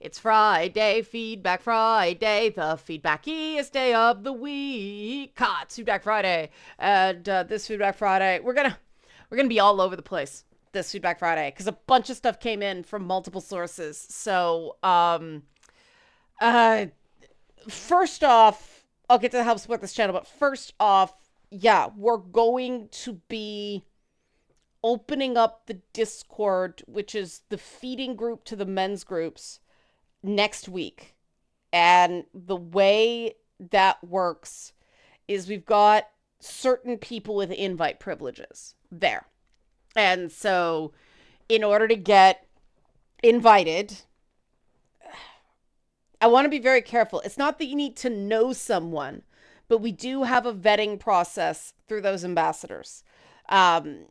It's Friday, Feedback Friday, the feedbackiest day of the week. It's Feedback Friday, and this Feedback Friday, we're gonna be all over the place. This Feedback Friday, because a bunch of stuff came in from multiple sources. So, uh, first off, I'll get to help support this channel, but first off, yeah, we're going to be opening up the Discord, which is the feeding group to the men's groups, next week. And the way that works is we've got certain people with invite privileges there. And so, in order to get invited, I want to be very careful. It's not that you need to know someone, but we do have a vetting process through those ambassadors. Um,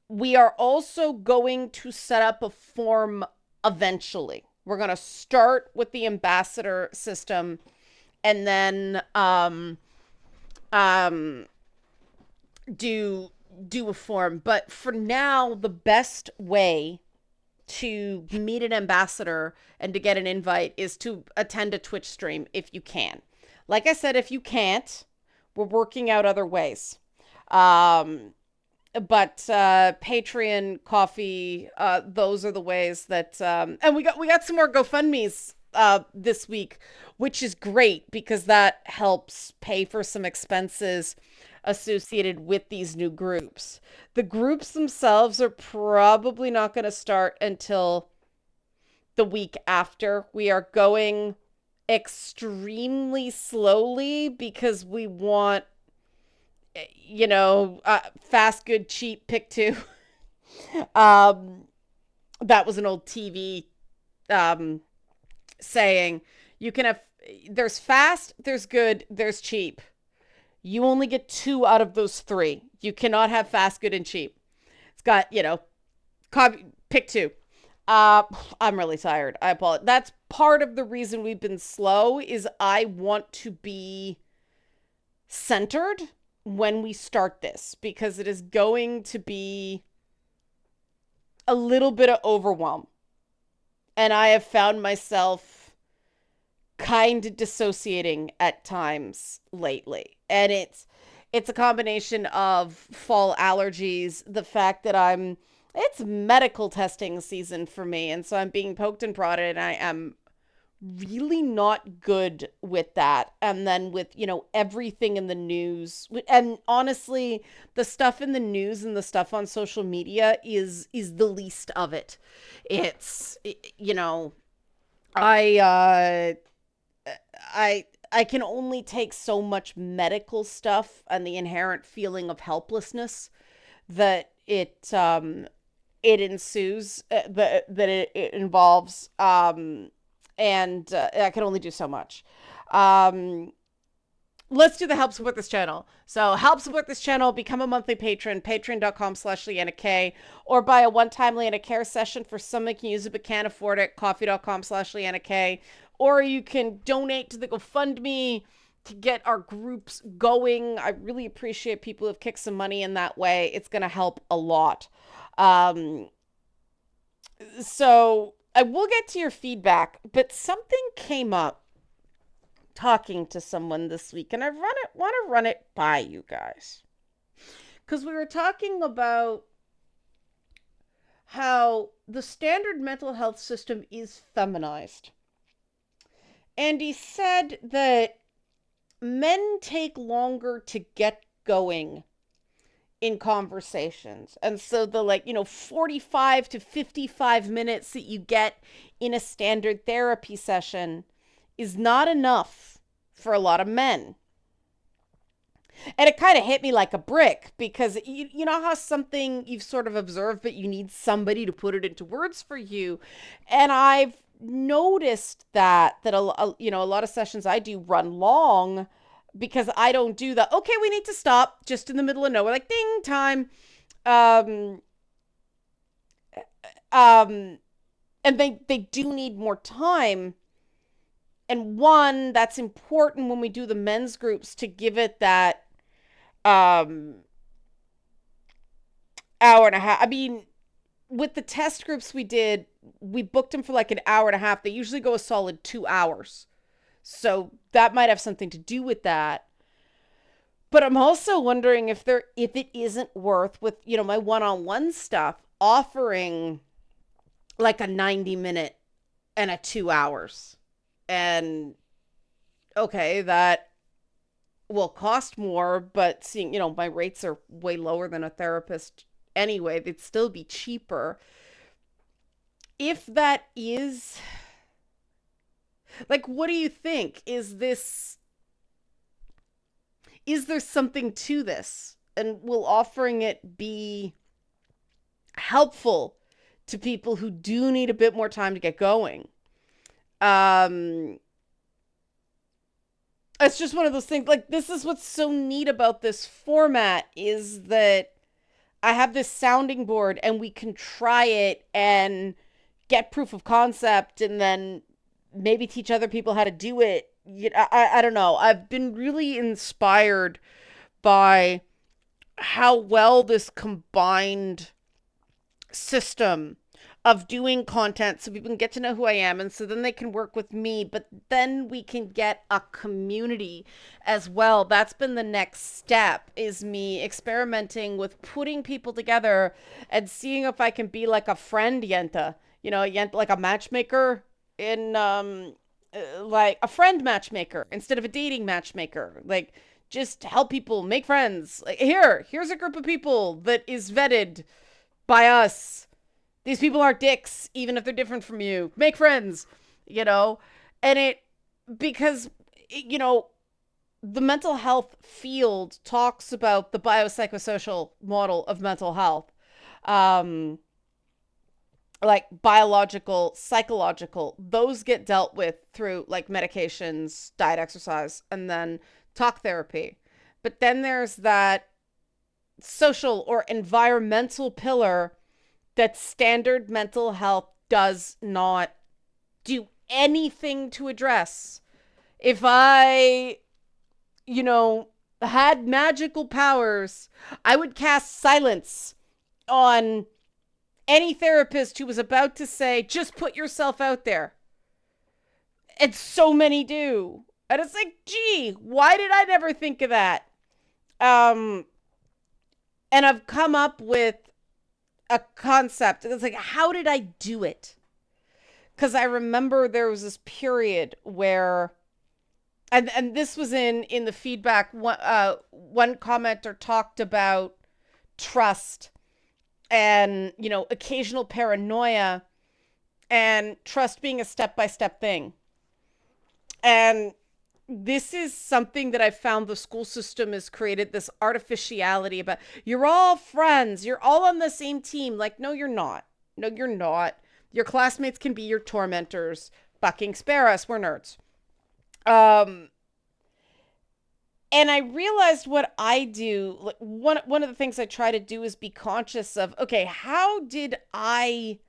we are also going to set up a form eventually. We're going to start with the ambassador system and then um, do a form. But for now, the best way to meet an ambassador and to get an invite is to attend a Twitch stream if you can. Like I said, if you can't, we're working out other ways. But Patreon, coffee, those are the ways that and we got some more GoFundMe's this week, which is great because that helps pay for some expenses associated with these new groups. The groups themselves are probably not going to start until the week after. We are going extremely slowly because we want, fast, good, cheap, pick two. um, that was an old TV saying. You can have, there's fast, there's good, there's cheap. You only get two out of those three. You cannot have fast, good, and cheap. It's got, pick two. I'm really tired. I apologize. That's part of the reason we've been slow is I want to be centered when we start this because it is going to be a little bit of overwhelm. And I have found myself kind of dissociating at times lately. And it's a combination of fall allergies, the fact that it's medical testing season for me, and so I'm being poked and prodded, and I am really not good with that. And then with, everything in the news, and honestly, the stuff in the news and the stuff on social media is the least of it. It's, I I can only take so much medical stuff and the inherent feeling of helplessness that it ensues, that it involves, and I can only do so much. Um, let's do the help support this channel. So help support this channel, become a monthly patron, patreon.com/LeannaK, or buy a one-time Leanna Care session for someone can use it but can't afford it, coffee.com/LeannaK, or you can donate to the GoFundMe to get our groups going. I really appreciate people who have kicked some money in that way. It's going to help a lot. So I will get to your feedback, but something came up talking to someone this week, and I want to run it by you guys. Because we were talking about how the standard mental health system is feminized. And he said that men take longer to get going in conversations. And so the 45 to 55 minutes that you get in a standard therapy session is not enough for a lot of men. And it kind of hit me like a brick because you know how something you've sort of observed, but you need somebody to put it into words for you. And I've noticed that a lot of sessions I do run long because I don't do the, okay, we need to stop just in the middle of nowhere, like ding time. Um, and they do need more time. And one, that's important when we do the men's groups to give it that hour and a half. I mean, with the test groups we did, we booked them for like an hour and a half. They usually go a solid 2 hours. So that might have something to do with that. But I'm also wondering if it isn't worth, with, my one-on-one stuff, offering like a 90-minute and a 2 hours. And okay, that will cost more, but seeing, my rates are way lower than a therapist anyway, they'd still be cheaper. If that is, like, what do you think? Is there something to this? And will offering it be helpful to people who do need a bit more time to get going? Um, it's just one of those things. Like, this is what's so neat about this format, is that I have this sounding board and we can try it and get proof of concept and then maybe teach other people how to do it. I don't know. I've been really inspired by how well this combined system of doing content so people can get to know who I am, and so then they can work with me, but then we can get a community as well. That's been the next step, is me experimenting with putting people together and seeing if I can be like a friend Yenta, Yenta, like a matchmaker in like a friend matchmaker instead of a dating matchmaker. Like, just help people make friends. Like, here's a group of people that is vetted by us. These people aren't dicks, even if they're different from you. Make friends, and because, the mental health field talks about the biopsychosocial model of mental health. Like biological, psychological, those get dealt with through like medications, diet, exercise, and then talk therapy. But then there's that social or environmental pillar that standard mental health does not do anything to address. If I, had magical powers, I would cast silence on any therapist who was about to say, just put yourself out there. And so many do. And it's like, gee, why did I never think of that? And I've come up with a concept. It's like, how did I do it? Because I remember there was this period where, and this was in the feedback, one commenter talked about trust and, occasional paranoia, and trust being a step-by-step thing. And this is something that I found the school system has created, this artificiality about, you're all friends, you're all on the same team. Like, no, you're not. No, you're not. Your classmates can be your tormentors. Fucking spare us. We're nerds. And I realized what I do, like, one of the things I try to do is be conscious of, okay, how did I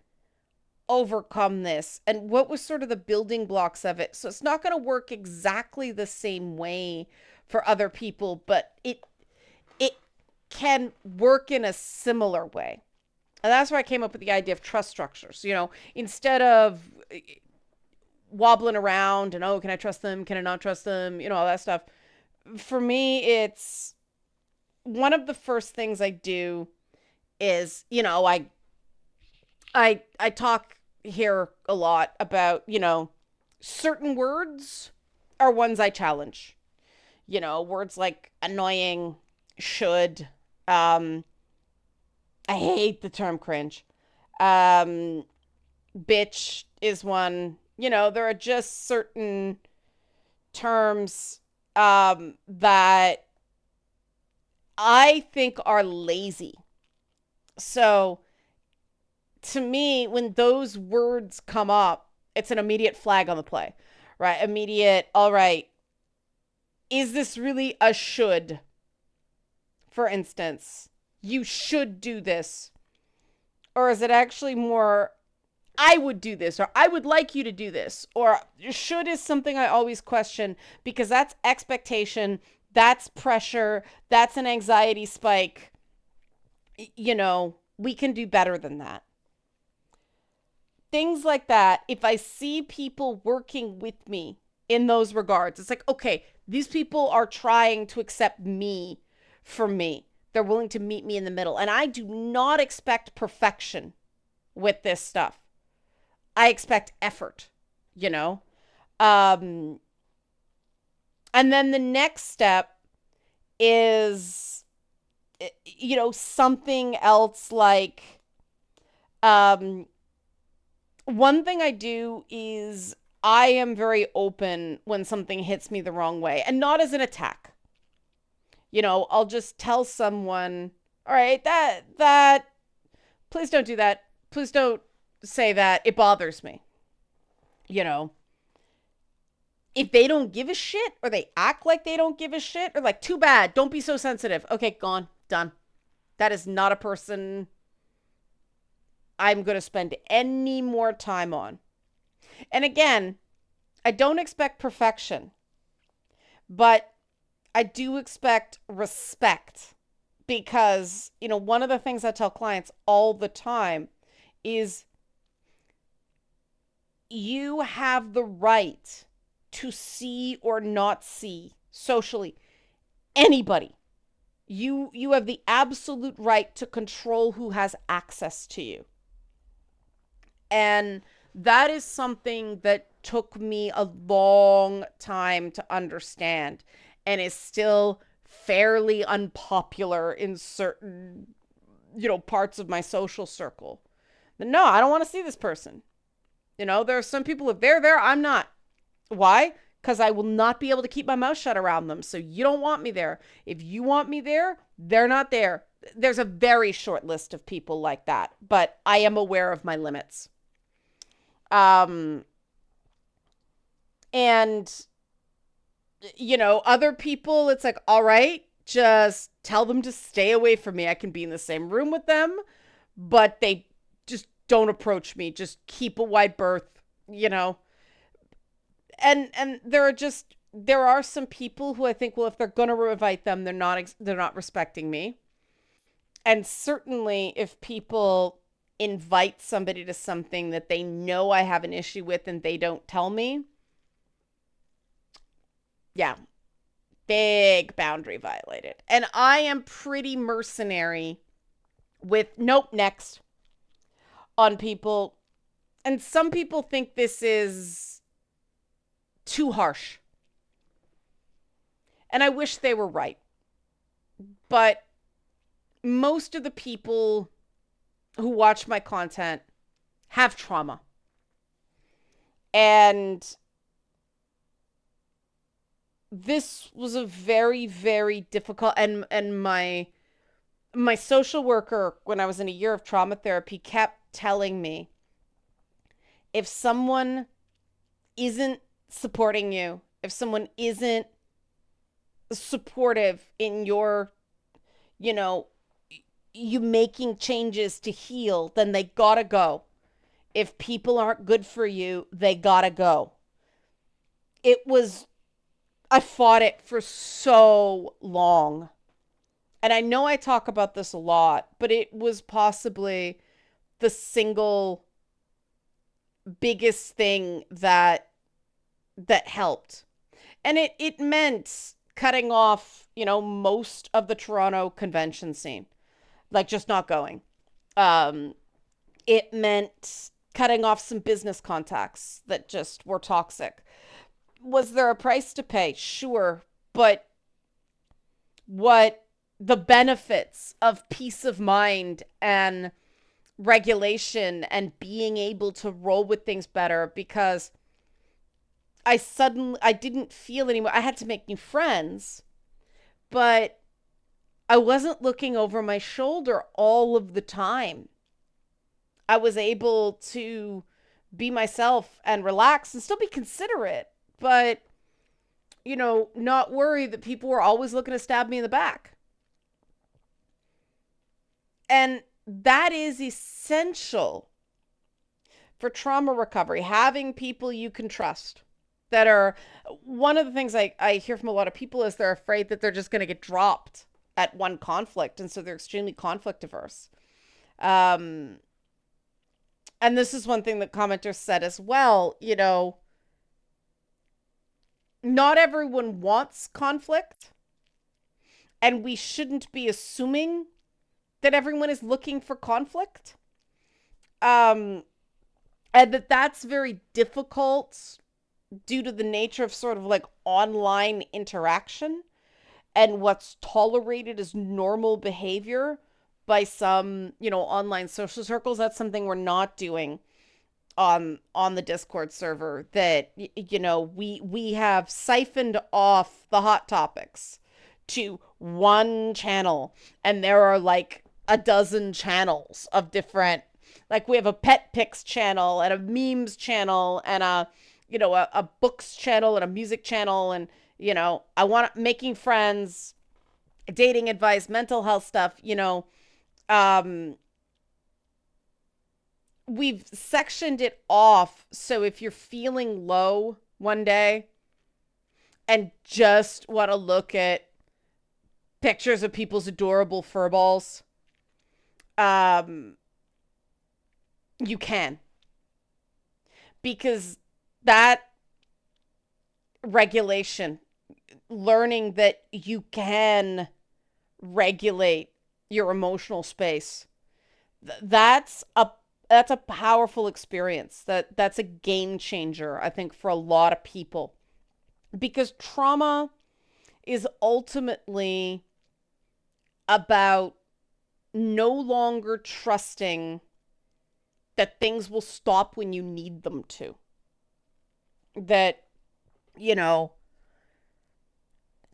overcome this, and what was sort of the building blocks of it? So it's not going to work exactly the same way for other people, but it can work in a similar way. And that's why I came up with the idea of trust structures. Instead of wobbling around and, oh, can I trust them, can I not trust them, all that stuff. For me, it's one of the first things I do is, I talk here a lot about, certain words are ones I challenge. Words like annoying, should, I hate the term cringe. Bitch is one. There are just certain terms that I think are lazy. So to me, when those words come up, it's an immediate flag on the play, right? Immediate, all right, is this really a should? For instance, you should do this. Or is it actually more, I would do this, or I would like you to do this? Or should is something I always question, because that's expectation, that's pressure, that's an anxiety spike. We can do better than that. things like that, if I see people working with me in those regards, it's like, okay, these people are trying to accept me for me. They're willing to meet me in the middle. And I do not expect perfection with this stuff. I expect effort, you know? Um, and then the next step is, something else like, um, one thing I do is I am very open when something hits me the wrong way and not as an attack. I'll just tell someone, all right, please don't do that. Please don't say that. It bothers me. You know, if they don't give a shit or they act like they don't give a shit or like, too bad, don't be so sensitive. Okay, gone, done. That is not a person I'm going to spend any more time on. And again, I don't expect perfection, but I do expect respect because, one of the things I tell clients all the time is you have the right to see or not see socially anybody. You have the absolute right to control who has access to you. And that is something that took me a long time to understand and is still fairly unpopular in certain, parts of my social circle. No, I don't want to see this person. There are some people, if they're there, I'm not. Why? Because I will not be able to keep my mouth shut around them. So you don't want me there. If you want me there, they're not there. There's a very short list of people like that, but I am aware of my limits. Um, and, other people, it's like, all right, just tell them to stay away from me. I can be in the same room with them, but they just don't approach me. Just keep a wide berth. And there are some people who I think, well, if they're going to invite them, they're not respecting me. And certainly if people invite somebody to something that they know I have an issue with and they don't tell me, yeah, big boundary violated. And I am pretty mercenary with nope, next on people. And some people think this is too harsh. And I wish they were right. But most of the people who watch my content have trauma. And this was a very, very difficult, and my social worker, when I was in a year of trauma therapy, kept telling me, if someone isn't supporting you, if someone isn't supportive in your, you know, you making changes to heal, then they gotta go. If people aren't good for you, they gotta go. I fought it for so long. And I know I talk about this a lot, but it was possibly the single biggest thing that helped. And it meant cutting off, most of the Toronto convention scene, like just not going. Um, it meant cutting off some business contacts that just were toxic. Was there a price to pay? Sure. But what the benefits of peace of mind and regulation and being able to roll with things better, because I didn't feel anymore. I had to make new friends, but I wasn't looking over my shoulder all of the time. I was able to be myself and relax and still be considerate, but not worry that people were always looking to stab me in the back. And that is essential for trauma recovery, having people you can trust. That are one of the things I hear from a lot of people is they're afraid that they're just going to get dropped at one conflict. And so they're extremely conflict averse. And this is one thing that commenters said as well, not everyone wants conflict, and we shouldn't be assuming that everyone is looking for conflict. Um, and that's very difficult due to the nature of sort of like online interaction and what's tolerated as normal behavior by some, online social circles. That's something we're not doing on the Discord server. That we have siphoned off the hot topics to one channel, and there are like a dozen channels of different, like we have a pet pics channel and a memes channel and a books channel and a music channel, and I want making friends, dating advice, mental health stuff. Um we've sectioned it off, so if you're feeling low one day and just want to look at pictures of people's adorable furballs, um you can, because that regulation, learning that you can regulate your emotional space, that's a powerful experience. That's a game changer, I think, for a lot of people, because trauma is ultimately about no longer trusting that things will stop when you need them to. That, you know,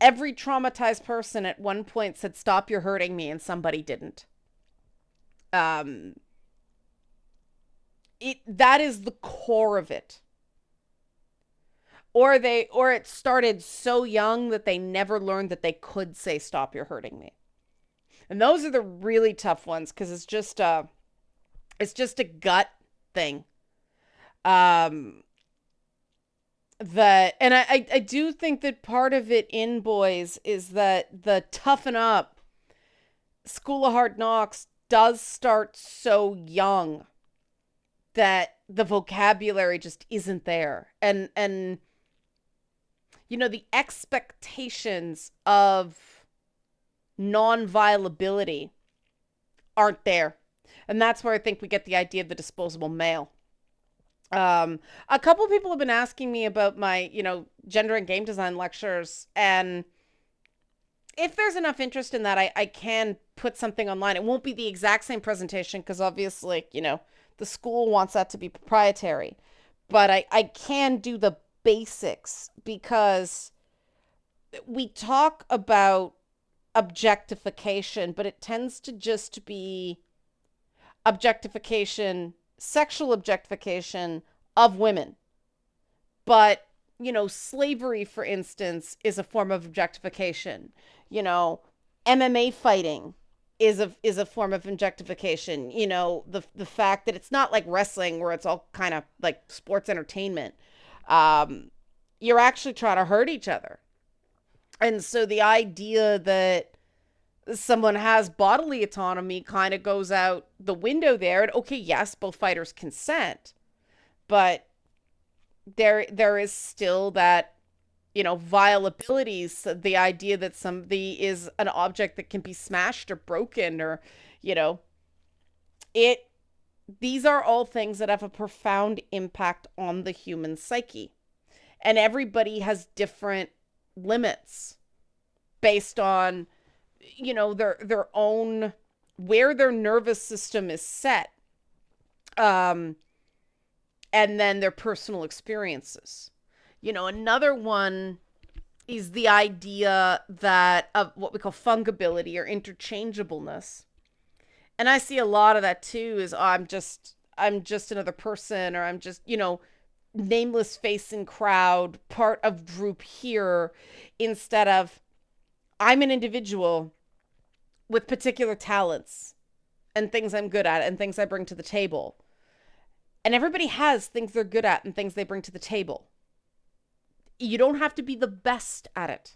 every traumatized person at one point said, "Stop, you're hurting me," and somebody didn't. Um, that is the core of it. Or it started so young that they never learned that they could say, "Stop, you're hurting me." And those are the really tough ones, because it's just a gut thing. Um, that and I do think that part of it in boys is that the toughen up school of hard knocks does start so young that the vocabulary just isn't there, and the expectations of non-violability aren't there. And that's where I think we get the idea of the disposable mail. A couple of people have been asking me about my, gender and game design lectures, and if there's enough interest in that, I can put something online. It won't be the exact same presentation, because obviously, the school wants that to be proprietary. But I can do the basics, because we talk about objectification, but it tends to just be objectification, sexual objectification of women. But, slavery, for instance, is a form of objectification. MMA fighting is a form of objectification. The fact that it's not like wrestling, where it's all kind of like sports entertainment. Um, you're actually trying to hurt each other. And so the idea that someone has bodily autonomy kind of goes out the window there. And okay, yes, both fighters consent, but there is still that, violabilities, the idea that somebody is an object that can be smashed or broken, or you know it these are all things that have a profound impact on the human psyche, and everybody has different limits based on, their own, where their nervous system is set, um and then their personal experiences. Another one is the idea that of what we call fungibility or interchangeableness. And I see a lot of that too, is, oh, I'm just another person, or I'm just, nameless face in crowd, part of group here, instead of, I'm an individual with particular talents and things I'm good at and things I bring to the table. And everybody has things they're good at and things they bring to the table. You don't have to be the best at it.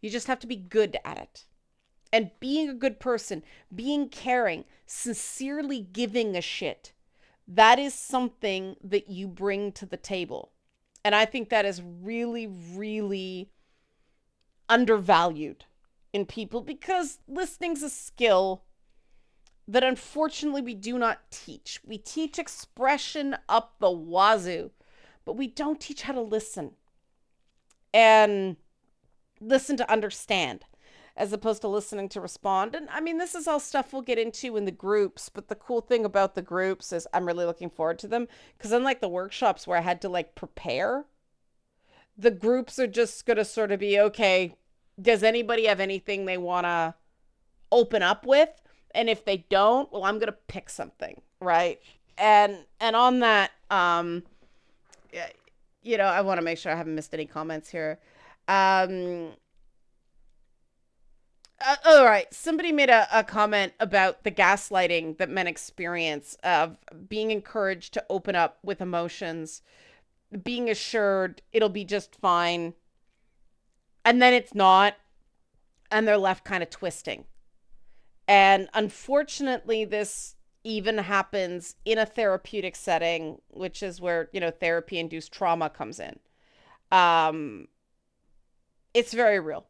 You just have to be good at it. And being a good person, being caring, sincerely giving a shit, that is something that you bring to the table. And I think that is really, really undervalued in people, because listening's a skill that unfortunately we do not teach. We teach expression up the wazoo, but we don't teach how to listen and listen to understand, as opposed to listening to respond. And I mean, this is all stuff we'll get into in the groups, but the cool thing about the groups is I'm really looking forward to them, because unlike the workshops where I had to like prepare, the groups are just going to sort of be, okay, does anybody have anything they want to open up with? And if they don't, well, I'm going to pick something, right? And on that, I want to make sure I haven't missed any comments here. Um, all right. Somebody made a comment about the gaslighting that men experience of being encouraged to open up with emotions, being assured it'll be just fine. And then it's not. And they're left kind of twisting. And unfortunately, this even happens in a therapeutic setting, which is where, therapy induced trauma comes in. Um, it's very real.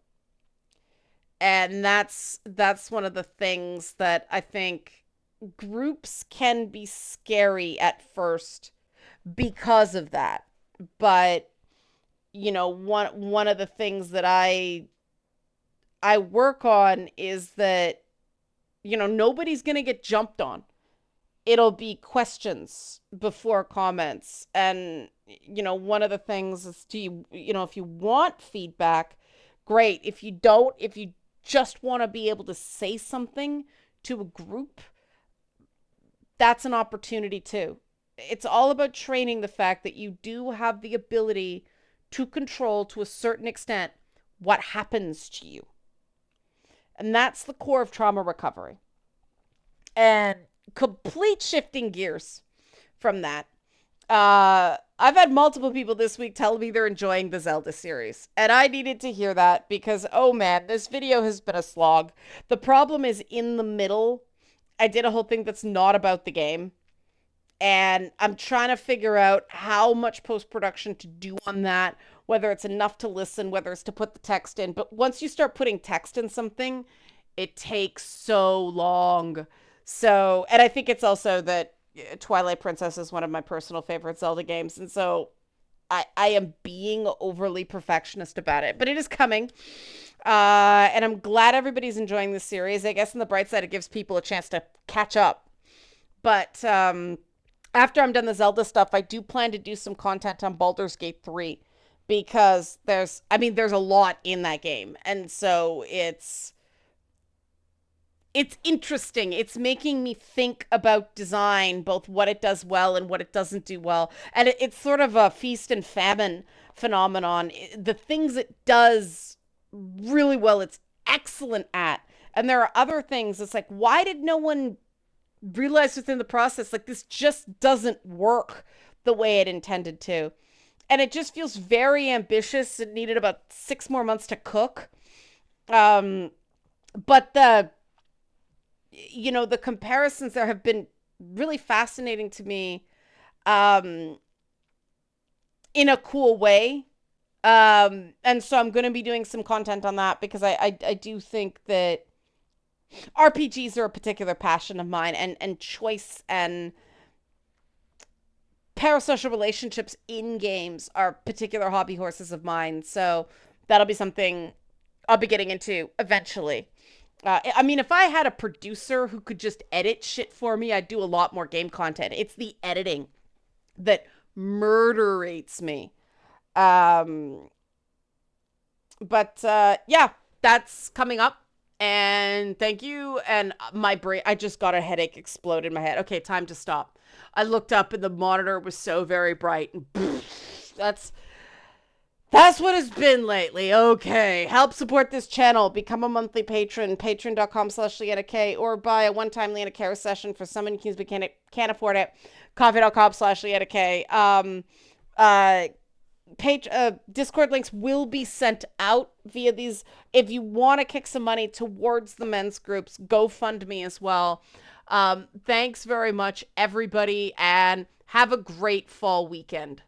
And that's one of the things that I think groups can be scary at first because of that. But one of the things that I work on is that nobody's going to get jumped on. It'll be questions before comments. And one of the things is, if you want feedback, great. If you don't, if you just want to be able to say something to a group, that's an opportunity too. It's all about training the fact that you do have the ability to control, to a certain extent, what happens to you. And that's the core of trauma recovery. And complete shifting gears from that. I've had multiple people this week tell me they're enjoying the Zelda series. And I needed to hear that because, oh man, this video has been a slog. The problem is in the middle, I did a whole thing that's not about the game. And I'm trying to figure out how much post-production to do on that, whether it's enough to listen, whether it's to put the text in. But once you start putting text in something, it takes so long. So, and I think it's also that Twilight Princess is one of my personal favorite Zelda games. And so I am being overly perfectionist about it, but it is coming. And I'm glad everybody's enjoying this series. I guess on the bright side, it gives people a chance to catch up. But after I'm done the Zelda stuff, I do plan to do some content on Baldur's Gate 3 because there's a lot in that game. And so it's interesting. It's making me think about design, both what it does well and what it doesn't do well. And it's sort of a feast and famine phenomenon. The things it does really well, it's excellent at. And there are other things. It's like, why did no one realize within the process, like, this just doesn't work the way it intended to? And it just feels very ambitious. It needed about 6 more months to cook. But the comparisons there have been really fascinating to me, in a cool way. And so I'm going to be doing some content on that because I do think that RPGs are a particular passion of mine, and choice and parasocial relationships in games are particular hobby horses of mine. So that'll be something I'll be getting into eventually. If I had a producer who could just edit shit for me, I'd do a lot more game content. It's the editing that murderates me. Yeah, that's coming up. And thank you. And my brain, I just got a headache explode in my head. Okay, time to stop. I looked up and the monitor was so very bright. And that's what it's been lately. Okay. Help support this channel. Become a monthly patron. Patreon.com/LeannaK, or buy a one-time Leanna Care session for someone who can't afford it. Coffee.com/LeannaK. Discord links will be sent out via these. If you want to kick some money towards the men's groups, GoFundMe as well. Thanks very much, everybody, and have a great fall weekend.